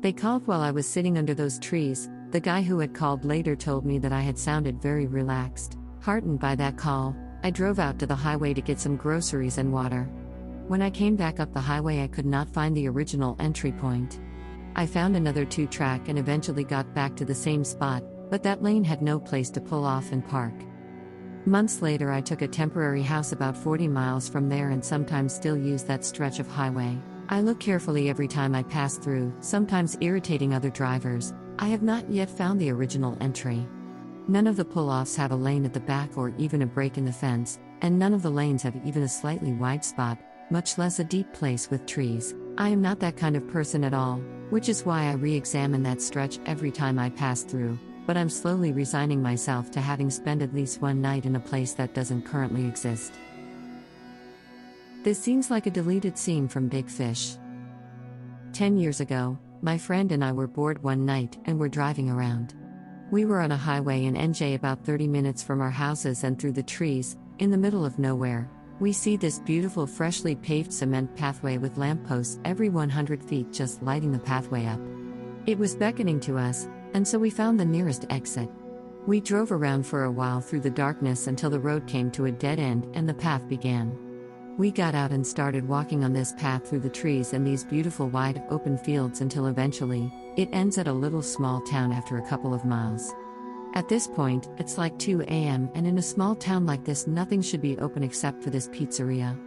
They called while I was sitting under those trees. The guy who had called later told me that I had sounded very relaxed. Heartened by that call, I drove out to the highway to get some groceries and water. When I came back up the highway, I could not find the original entry point. I found another 2-track and eventually got back to the same spot, but that lane had no place to pull off and park. Months later, I took a temporary house about 40 miles from there and sometimes still use that stretch of highway. I look carefully every time I pass through, sometimes irritating other drivers. I have not yet found the original entry. None of the pull-offs have a lane at the back or even a break in the fence, and none of the lanes have even a slightly wide spot, much less a deep place with trees. I am not that kind of person at all, which is why I re-examine that stretch every time I pass through, but I'm slowly resigning myself to having spent at least one night in a place that doesn't currently exist. This seems like a deleted scene from Big Fish. 10 years ago, my friend and I were bored one night and were driving around. We were on a highway in NJ about 30 minutes from our houses, and through the trees, in the middle of nowhere, we see this beautiful freshly paved cement pathway with lampposts every 100 feet just lighting the pathway up. It was beckoning to us, and so we found the nearest exit. We drove around for a while through the darkness until the road came to a dead end and the path began. We got out and started walking on this path through the trees and these beautiful wide open fields until eventually, it ends at a little small town after a couple of miles. At this point, it's like 2 a.m. and in a small town like this nothing should be open except for this pizzeria.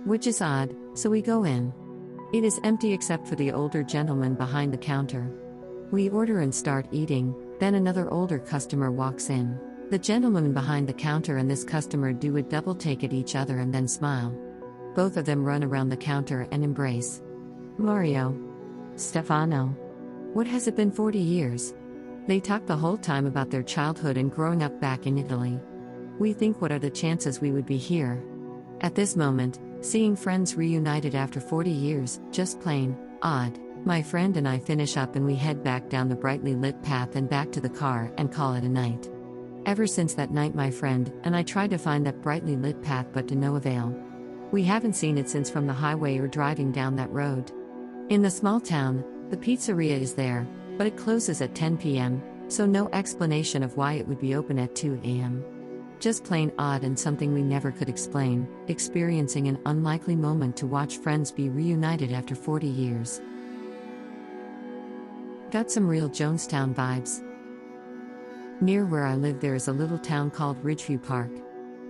Which is odd, so we go in. It is empty except for the older gentleman behind the counter. We order and start eating, then another older customer walks in. The gentleman behind the counter and this customer do a double take at each other and then smile. Both of them run around the counter and embrace. Mario. Stefano. What has it been 40 years? They talk the whole time about their childhood and growing up back in Italy. We think, what are the chances we would be here? At this moment, seeing friends reunited after 40 years, just plain odd. My friend and I finish up and we head back down the brightly lit path and back to the car and call it a night. Ever since that night, my friend and I tried to find that brightly lit path, but to no avail. We haven't seen it since from the highway or driving down that road. In the small town, the pizzeria is there, but it closes at 10 p.m., so no explanation of why it would be open at 2 a.m. Just plain odd and something we never could explain, experiencing an unlikely moment to watch friends be reunited after 40 years. Got some real Jonestown vibes. Near where I live there is a little town called Ridgeview Park.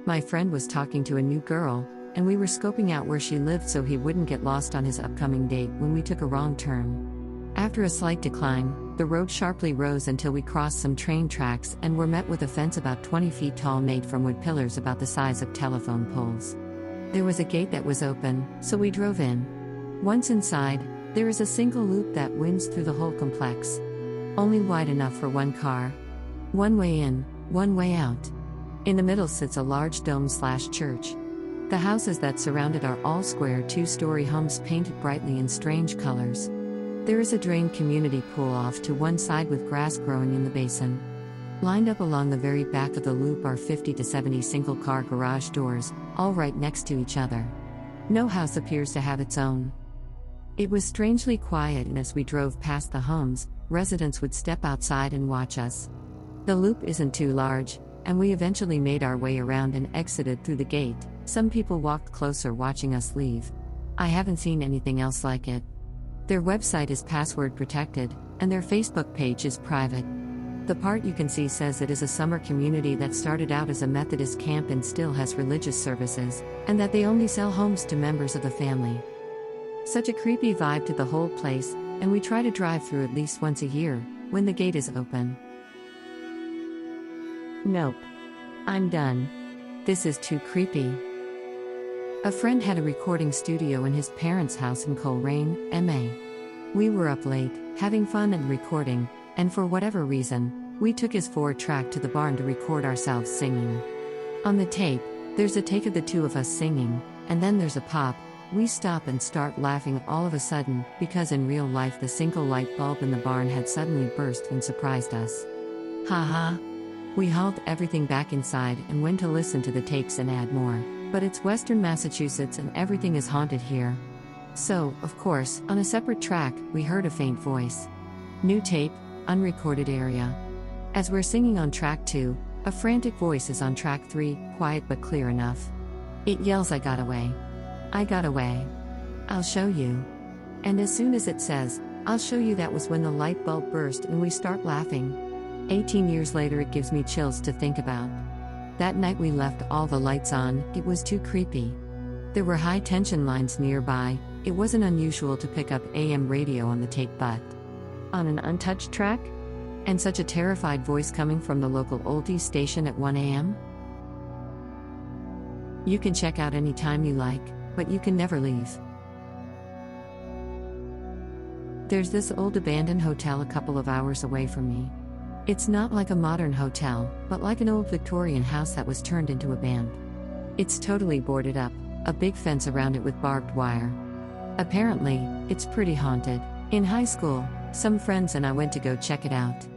My friend was talking to a new girl, and we were scoping out where she lived so he wouldn't get lost on his upcoming date when we took a wrong turn. After a slight decline, the road sharply rose until we crossed some train tracks and were met with a fence about 20 feet tall made from wood pillars about the size of telephone poles. There was a gate that was open, so we drove in. Once inside, there is a single loop that winds through the whole complex. Only wide enough for one car. One way in, one way out. In the middle sits a large dome/church. The houses that surround it are all square 2-story homes painted brightly in strange colors. There is a drained community pool off to one side with grass growing in the basin. Lined up along the very back of the loop are 50 to 70 single-car garage doors, all right next to each other. No house appears to have its own. It was strangely quiet, and as we drove past the homes, residents would step outside and watch us. The loop isn't too large, and we eventually made our way around and exited through the gate. Some people walked closer watching us leave. I haven't seen anything else like it. Their website is password protected, and their Facebook page is private. The part you can see says it is a summer community that started out as a Methodist camp and still has religious services, and that they only sell homes to members of the family. Such a creepy vibe to the whole place, and we try to drive through at least once a year, when the gate is open. Nope. I'm done. This is too creepy. A friend had a recording studio in his parents' house in Coleraine, MA. We were up late, having fun and recording, and for whatever reason, we took his 4-track to the barn to record ourselves singing. On the tape, There's a take of the two of us singing, and then there's a pop. We stop and start laughing all of a sudden, because in real life the single light bulb in the barn had suddenly burst and surprised us. Haha. We hauled everything back inside and went to listen to the tapes and add more. But it's Western Massachusetts and everything is haunted here. So, of course, on a separate track, we heard a faint voice. New tape, unrecorded area. As we're singing on track 2, a frantic voice is on track 3, quiet but clear enough. It yells, "I got away. I got away. I'll show you." And as soon as it says, "I'll show you," that was when the light bulb burst and we start laughing. 18 years later, it gives me chills to think about. That night we left all the lights on, it was too creepy. There were high tension lines nearby, it wasn't unusual to pick up AM radio on the tape, but on an untouched track? And such a terrified voice coming from the local oldies station at 1 a.m.? You can check out any time you like, but you can never leave. There's this old abandoned hotel a couple of hours away from me. It's not like a modern hotel, but like an old Victorian house that was turned into a band. It's totally boarded up, a big fence around it with barbed wire. Apparently, it's pretty haunted. In high school, some friends and I went to go check it out.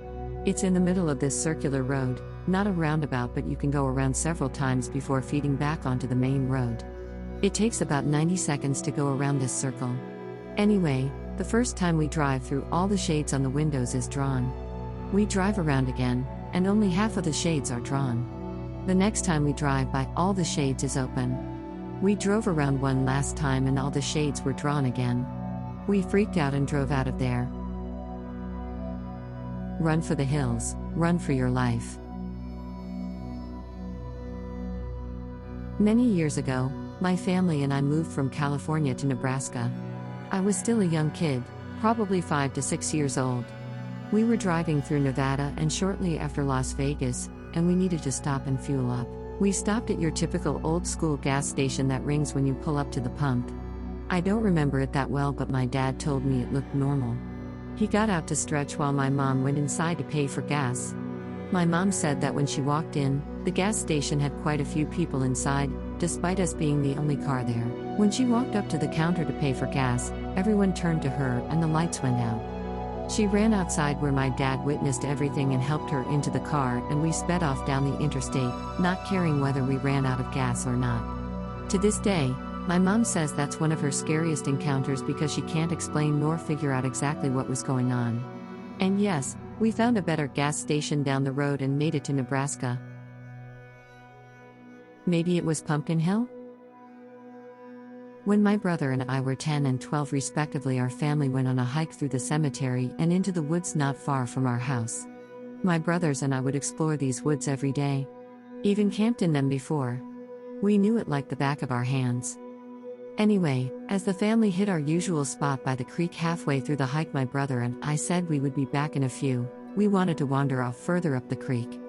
It's in the middle of this circular road, not a roundabout, but you can go around several times before feeding back onto the main road. It takes about 90 seconds to go around this circle. Anyway, the first time we drive through, all the shades on the windows is drawn. We drive around again, and only half of the shades are drawn. The next time we drive by, all the shades is open. We drove around one last time and all the shades were drawn again. We freaked out and drove out of there. Run for the hills, run for your life. Many years ago, my family and I moved from California to Nebraska. I was still a young kid, probably 5 to 6 years old. We were driving through Nevada and shortly after Las Vegas, and we needed to stop and fuel up. We stopped at your typical old-school gas station that rings when you pull up to the pump. I don't remember it that well, but my dad told me it looked normal. He got out to stretch while my mom went inside to pay for gas. My mom said that when she walked in, the gas station had quite a few people inside, despite us being the only car there. When she walked up to the counter to pay for gas, everyone turned to her and the lights went out. She ran outside where my dad witnessed everything and helped her into the car, and we sped off down the interstate, not caring whether we ran out of gas or not. To this day, my mom says that's one of her scariest encounters because she can't explain nor figure out exactly what was going on. And yes, we found a better gas station down the road and made it to Nebraska. Maybe it was Pumpkin Hill? When my brother and I were 10 and 12 respectively, our family went on a hike through the cemetery and into the woods not far from our house. My brothers and I would explore these woods every day. Even camped in them before. We knew it like the back of our hands. Anyway, as the family hit our usual spot by the creek halfway through the hike, my brother and I said we would be back in a few. We wanted to wander off further up the creek.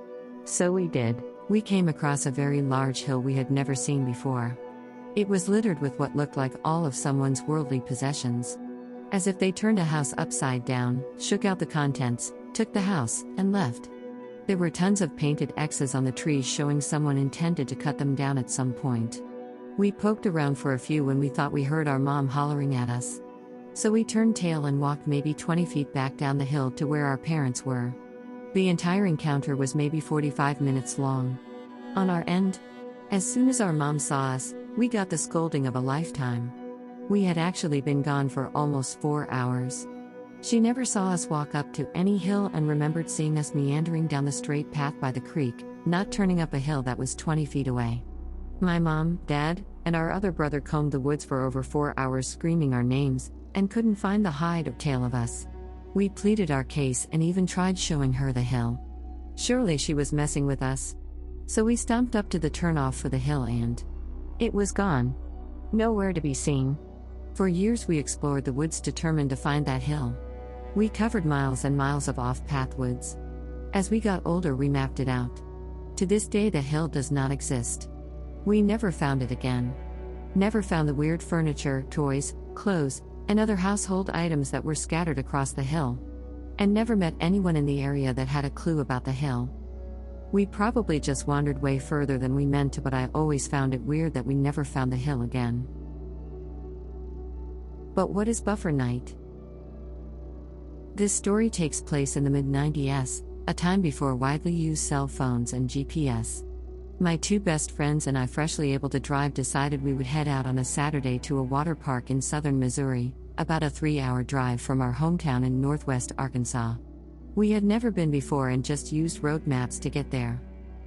So we did. We came across a very large hill we had never seen before. It was littered with what looked like all of someone's worldly possessions. As if they turned a house upside down, shook out the contents, took the house, and left. There were tons of painted X's on the trees showing someone intended to cut them down at some point. We poked around for a few when we thought we heard our mom hollering at us. So we turned tail and walked maybe 20 feet back down the hill to where our parents were. The entire encounter was maybe 45 minutes long. On our end, as soon as our mom saw us, we got the scolding of a lifetime. We had actually been gone for almost 4 hours. She never saw us walk up to any hill and remembered seeing us meandering down the straight path by the creek, not turning up a hill that was 20 feet away. My mom, dad, and our other brother combed the woods for over 4 hours screaming our names, and couldn't find the hide or tail of us. We pleaded our case and even tried showing her the hill. Surely she was messing with us. So we stomped up to the turnoff for the hill and it was gone. Nowhere to be seen. For years we explored the woods determined to find that hill. We covered miles and miles of off-path woods. As we got older we mapped it out. To this day the hill does not exist. We never found it again. Never found the weird furniture, toys, clothes, and other household items that were scattered across the hill. And never met anyone in the area that had a clue about the hill. We probably just wandered way further than we meant to, but I always found it weird that we never found the hill again. But what is buffer night? This story takes place in the mid-90s, a time before widely used cell phones and GPS. My two best friends and I, freshly able to drive, decided we would head out on a Saturday to a water park in southern Missouri, about a 3-hour drive from our hometown in northwest Arkansas. We had never been before and just used road maps to get there.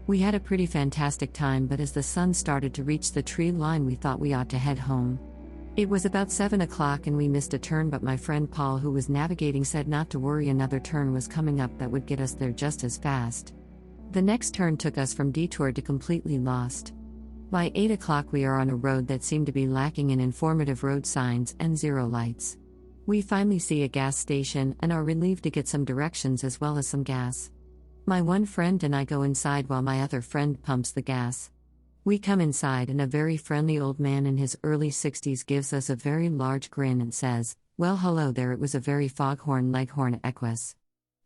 We had a pretty fantastic time, but as the sun started to reach the tree line, we thought we ought to head home. It was about 7 o'clock and we missed a turn, but my friend Paul, who was navigating, said not to worry, another turn was coming up that would get us there just as fast. The next turn took us from detoured to completely lost. By 8 o'clock we are on a road that seemed to be lacking in informative road signs and zero lights. We finally see a gas station and are relieved to get some directions as well as some gas. My one friend and I go inside while my other friend pumps the gas. We come inside and a very friendly old man in his early 60s gives us a very large grin and says, "Well, hello there." It was a very foghorn leghorn Equus.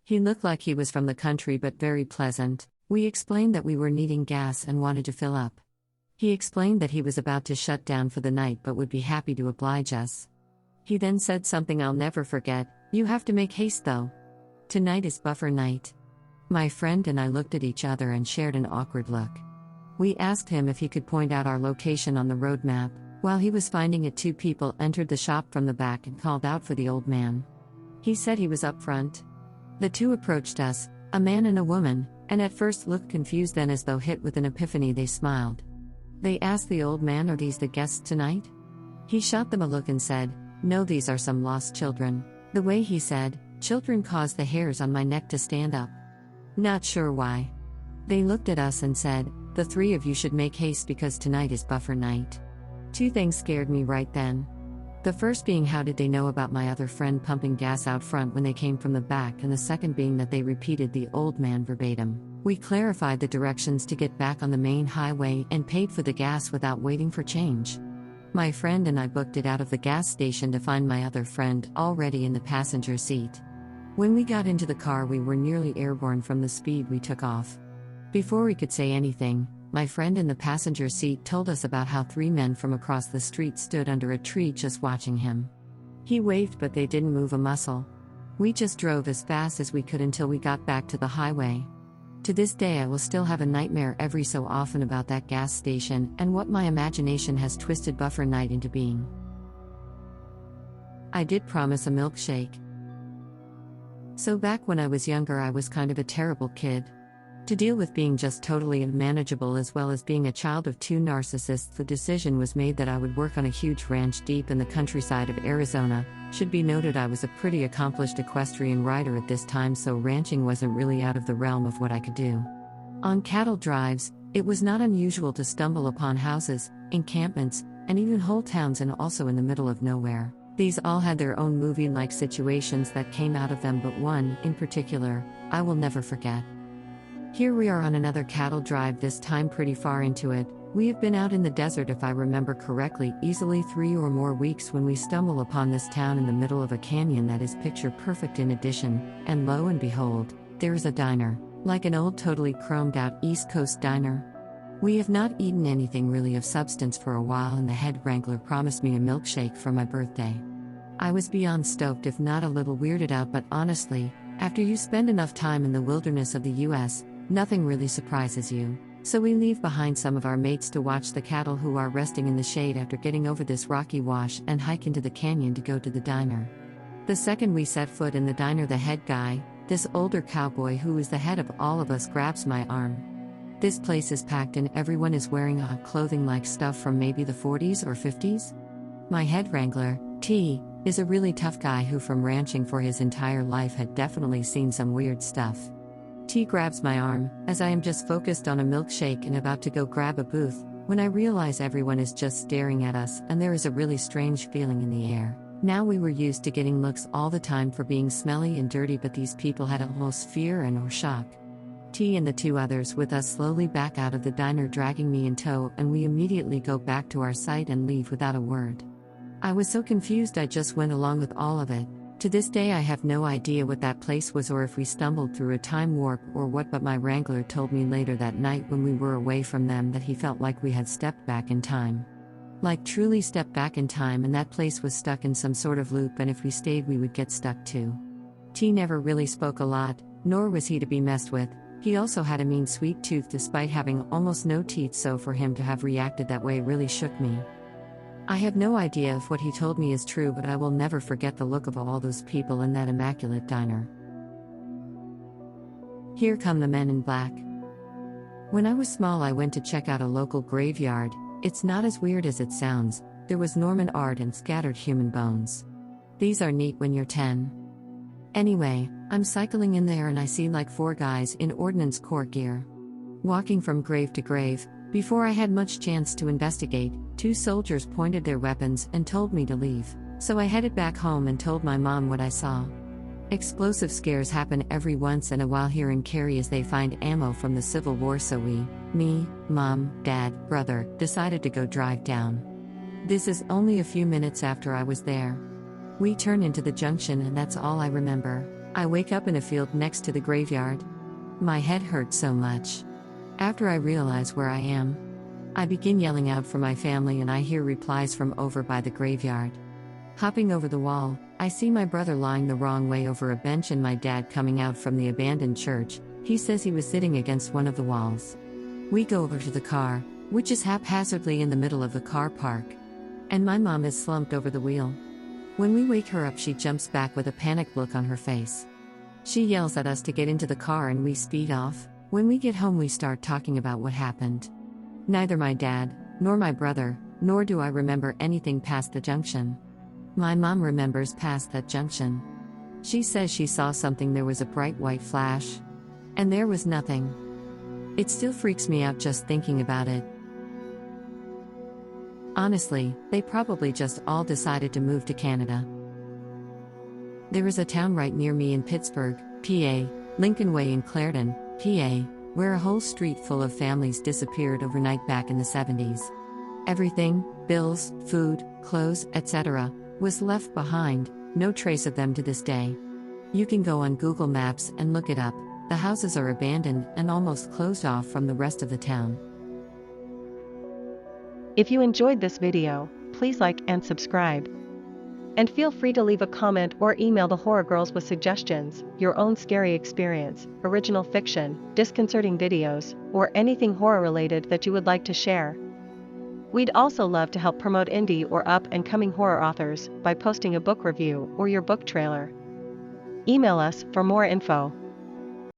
He looked like he was from the country but very pleasant. We explained that we were needing gas and wanted to fill up. He explained that he was about to shut down for the night but would be happy to oblige us. He then said something I'll never forget: "You have to make haste though. Tonight is buffer night." My friend and I looked at each other and shared an awkward look. We asked him if he could point out our location on the road map. While he was finding it, two people entered the shop from the back and called out for the old man. He said he was up front. The two approached us, a man and a woman, and at first looked confused, then as though hit with an epiphany they smiled. They asked the old man, "Are these the guests tonight?" He shot them a look and said, "No, these are some lost children." The way he said "children" caused the hairs on my neck to stand up. Not sure why. They looked at us and said, "The three of you should make haste because tonight is buffer night." Two things scared me right then. The first being, how did they know about my other friend pumping gas out front when they came from the back, and the second being that they repeated the old man verbatim. We clarified the directions to get back on the main highway and paid for the gas without waiting for change. My friend and I booked it out of the gas station to find my other friend already in the passenger seat. When we got into the car, we were nearly airborne from the speed we took off. Before we could say anything, my friend in the passenger seat told us about how 3 men from across the street stood under a tree just watching him. He waved, but they didn't move a muscle. We just drove as fast as we could until we got back to the highway. To this day, I will still have a nightmare every so often about that gas station and what my imagination has twisted buffer night into being. I did promise a milkshake. So back when I was younger, I was kind of a terrible kid. To deal with being just totally unmanageable as well as being a child of 2 narcissists, the decision was made that I would work on a huge ranch deep in the countryside of Arizona. Should be noted, I was a pretty accomplished equestrian rider at this time, so ranching wasn't really out of the realm of what I could do. On cattle drives, it was not unusual to stumble upon houses, encampments, and even whole towns, and also in the middle of nowhere. These all had their own movie-like situations that came out of them, but one, in particular, I will never forget. Here we are on another cattle drive, this time pretty far into it. We have been out in the desert, if I remember correctly, easily 3 or more weeks, when we stumble upon this town in the middle of a canyon that is picture perfect in addition, and lo and behold, there is a diner, like an old totally chromed out East Coast diner. We have not eaten anything really of substance for a while, and the head wrangler promised me a milkshake for my birthday. I was beyond stoked, if not a little weirded out, but honestly, after you spend enough time in the wilderness of the US, nothing really surprises you. So we leave behind some of our mates to watch the cattle, who are resting in the shade after getting over this rocky wash, and hike into the canyon to go to the diner. The second we set foot in the diner, the head guy, this older cowboy who is the head of all of us, grabs my arm. This place is packed and everyone is wearing odd clothing like stuff from maybe the 40s or 50s. My head wrangler, T, is a really tough guy who from ranching for his entire life had definitely seen some weird stuff. T grabs my arm, as I am just focused on a milkshake and about to go grab a booth, when I realize everyone is just staring at us and there is a really strange feeling in the air. Now we were used to getting looks all the time for being smelly and dirty, but these people had almost fear and or shock. T and the 2 others with us slowly back out of the diner, dragging me in tow, and we immediately go back to our site and leave without a word. I was so confused I just went along with all of it. To this day, I have no idea what that place was or if we stumbled through a time warp or what, but my wrangler told me later that night when we were away from them that he felt like we had stepped back in time. Like truly stepped back in time, and that place was stuck in some sort of loop, and if we stayed we would get stuck too. T never really spoke a lot, nor was he to be messed with. He also had a mean sweet tooth despite having almost no teeth, so for him to have reacted that way really shook me. I have no idea if what he told me is true, but I will never forget the look of all those people in that immaculate diner. Here come the men in black. When I was small, I went to check out a local graveyard. It's not as weird as it sounds. There was Norman art and scattered human bones. These are neat when you're 10. Anyway, I'm cycling in there and I see like 4 guys in Ordnance Corps gear, walking from grave to grave. Before I had much chance to investigate, 2 soldiers pointed their weapons and told me to leave. So I headed back home and told my mom what I saw. Explosive scares happen every once in a while here in Cary as they find ammo from the Civil War, so me, mom, dad, brother, decided to go drive down. This is only a few minutes after I was there. We turn into the junction and that's all I remember. I wake up in a field next to the graveyard. My head hurts so much. After I realize where I am, I begin yelling out for my family and I hear replies from over by the graveyard. Hopping over the wall, I see my brother lying the wrong way over a bench and my dad coming out from the abandoned church. He says he was sitting against one of the walls. We go over to the car, which is haphazardly in the middle of the car park, and my mom is slumped over the wheel. When we wake her up, she jumps back with a panicked look on her face. She yells at us to get into the car and we speed off. When we get home, we start talking about what happened. Neither my dad, nor my brother, nor do I remember anything past the junction. My mom remembers past that junction. She says she saw something. There was a bright white flash, and there was nothing. It still freaks me out just thinking about it. Honestly, they probably just all decided to move to Canada. There is a town right near me in Pittsburgh, PA, Lincoln Way in Clarendon, PA, where a whole street full of families disappeared overnight back in the 70s. Everything, bills, food, clothes, etc., was left behind, no trace of them to this day. You can go on Google Maps and look it up. The houses are abandoned and almost closed off from the rest of the town. If you enjoyed this video, please like and subscribe. And feel free to leave a comment or email the Horror Girls with suggestions, your own scary experience, original fiction, disconcerting videos, or anything horror related that you would like to share. We'd also love to help promote indie or up-and-coming horror authors by posting a book review or your book trailer. Email us for more info.